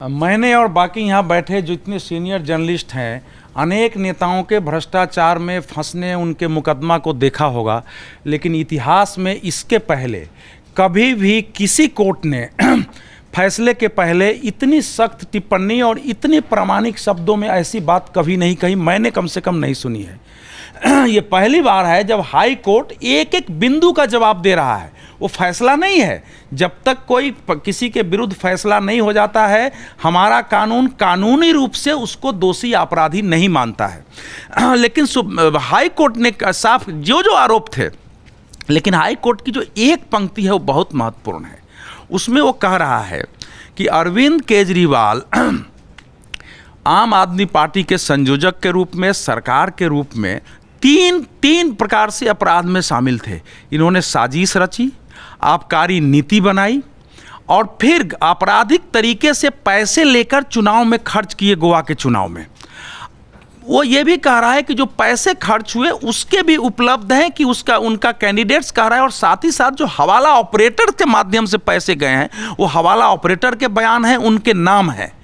मैंने और बाकी यहाँ बैठे जितने सीनियर जर्नलिस्ट हैं अनेक नेताओं के भ्रष्टाचार में फंसने उनके मुकदमा को देखा होगा, लेकिन इतिहास में इसके पहले कभी भी किसी कोर्ट ने फैसले के पहले इतनी सख्त टिप्पणी और इतने प्रामाणिक शब्दों में ऐसी बात कभी नहीं कही। मैंने कम से कम नहीं सुनी है। ये पहली बार है जब हाई कोर्ट एक एक बिंदु का जवाब दे रहा है। वो फैसला नहीं है, जब तक कोई किसी के विरुद्ध फैसला नहीं हो जाता है हमारा कानून कानूनी रूप से उसको दोषी अपराधी नहीं मानता है। लेकिन हाई कोर्ट ने साफ जो आरोप थे, लेकिन हाई कोर्ट की जो एक पंक्ति है वो बहुत महत्वपूर्ण है। उसमें वो कह रहा है कि अरविंद केजरीवाल आम आदमी पार्टी के संयोजक के रूप में, सरकार के रूप में तीन प्रकार से अपराध में शामिल थे। इन्होंने साजिश रची, आबकारी नीति बनाई और फिर आपराधिक तरीके से पैसे लेकर चुनाव में खर्च किए। गोवा के चुनाव में वो ये भी कह रहा है कि जो पैसे खर्च हुए उसके भी उपलब्ध हैं कि उनका कैंडिडेट्स कह रहा है, और साथ ही साथ जो हवाला ऑपरेटर के माध्यम से पैसे गए हैं वो हवाला ऑपरेटर के बयान हैं, उनके नाम है।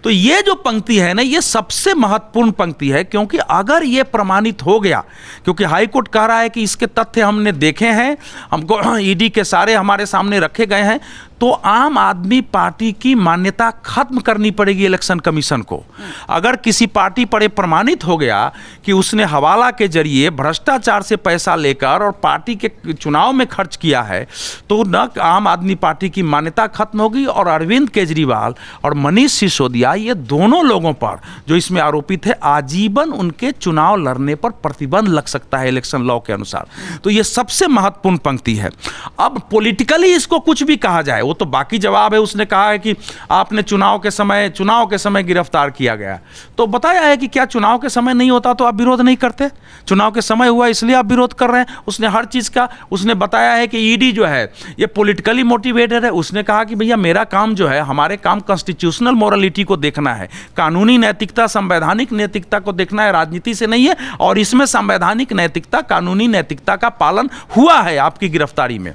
तो ये जो पंक्ति है ना, ये सबसे महत्वपूर्ण पंक्ति है, क्योंकि अगर ये प्रमाणित हो गया, क्योंकि हाई कोर्ट कह रहा है कि इसके तथ्य हमने देखे हैं, हमको ईडी के सारे हमारे सामने रखे गए हैं, तो आम आदमी पार्टी की मान्यता खत्म करनी पड़ेगी इलेक्शन कमीशन को। अगर किसी पार्टी पर प्रमाणित हो गया कि उसने हवाला के जरिए भ्रष्टाचार से पैसा लेकर और पार्टी के चुनाव में खर्च किया है, तो न आम आदमी पार्टी की मान्यता खत्म होगी और अरविंद केजरीवाल और मनीष सिसोदिया, ये दोनों लोगों पर जो इसमें आरोपित है, आजीवन उनके चुनाव लड़ने पर प्रतिबंध लग सकता है इलेक्शन लॉ के अनुसार। तो ये सबसे महत्वपूर्ण पंक्ति है। अब पॉलिटिकली इसको कुछ भी कहा जाए, वो तो बाकी जवाब है। उसने कहा है कि आपने चुनाव के समय गिरफ्तार किया गया, तो बताया है कि क्या चुनाव के समय नहीं होता तो आप विरोध नहीं करते? चुनाव के समय हुआ इसलिए आप विरोध कर रहे हैं। उसने हर चीज का उसने बताया है कि ईडी जो है ये पॉलिटिकली मोटिवेटेड है। उसने कहा कि भैया मेरा काम जो है, हमारे काम कॉन्स्टिट्यूशनल मोरालिटी को देखना है, कानूनी नैतिकता, संवैधानिक नैतिकता को देखना है, राजनीति से नहीं है। और इसमें संवैधानिक नैतिकता, कानूनी नैतिकता का पालन हुआ है आपकी गिरफ्तारी में।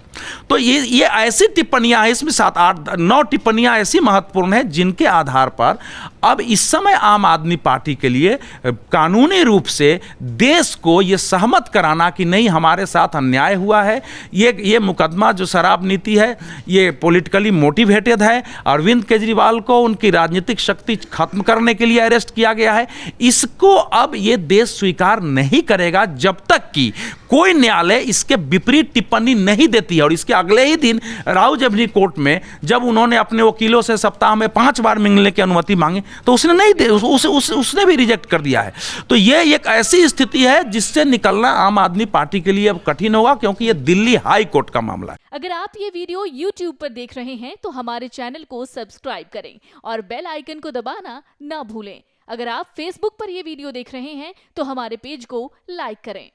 तो ये ऐसी टिप्पणियां हैं, इसमें 7, 8, 9 टिप्पणियां ऐसी महत्वपूर्ण हैं जिनके आधार पर अब इस समय आम आदमी पार्टी के लिए कानूनी रूप से देश को ये सहमत कराना कि नहीं, हमारे साथ अन्याय हुआ है, ये मुकदमा जो शराब नीति है ये पॉलिटिकली मोटिवेटेड है, अरविंद केजरीवाल को उनकी राजनीतिक शक्ति खत्म करने के लिए अरेस्ट किया गया है। इसको अब ये देश स्वीकार नहीं करेगा जब तक कि कोई न्यायालय इसके विपरीत टिप्पणी नहीं देती है। और इसके अगले ही दिन राउजबनी कोर्ट में जब उन्होंने अपने वकीलों से सप्ताह में 5 बार मिलने की अनुमति मांगी तो उसने नहीं दे, उसने भी रिजेक्ट कर दिया है। तो ये एक ऐसी स्थिति है जिससे निकलना आम आदमी पार्टी के लिए अब कठिन होगा, क्योंकि ये दिल्ली हाई कोर्ट का मामला है। अगर आप ये वीडियो YouTube पर देख रहे हैं तो हमारे चैनल को सब्सक्राइब करें और बेल आइकन को दबाना ना भूलें। अगर आप Facebook पर ये वीडियो देख रहे हैं तो हमारे पेज को लाइक करें।